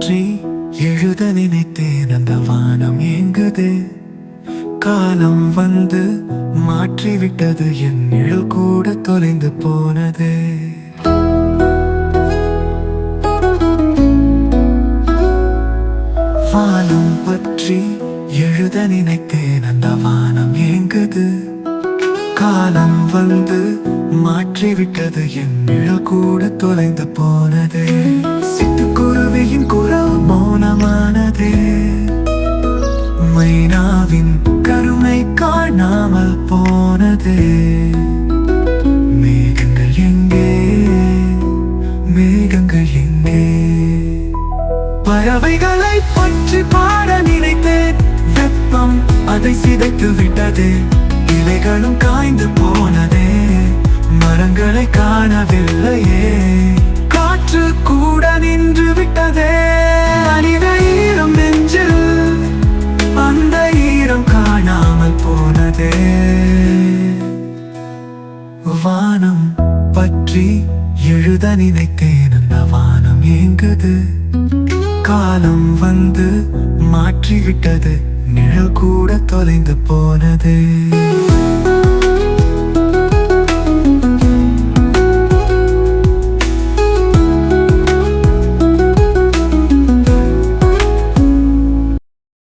பற்றி எழுத நினைத்தேன், அந்த வானம் ஏங்குது. காலம் வந்து மாற்றிவிட்டது, என் நிழல் கூட தொலைந்து போனது. வானம் பற்றி எழுத நினைத்தேன், அந்த வானம் ஏங்குது. காலம் வந்து மாற்றிவிட்டது, என் நிழல் கூட தொலைந்து போனது. சிட்டுக்குருவியின் குரல் மௌனமானது, மைனாவின் கருணை காணாமல் போனது. மேகங்கள் எங்கே, மேகங்கள் எங்கே? பறவைகளை பற்றி பாட நினைத்தேன், வெப்பம் அதை சிதைத்து விட்டது. இலைகளும் காய்ந்து போனதே, மரங்களை காணவில்லையே. காற்று கூட நின்று விட்டதே, மனித ஈரம் நெஞ்சில் அந்த ஈரம் காணாமல் போனதே. வானம் பற்றி எழுத நினைத்தேன், அந்த வானம் ஏங்குது. காலம் வந்து மாற்றிவிட்டது, நிழல் கூட தொலைந்து போனது.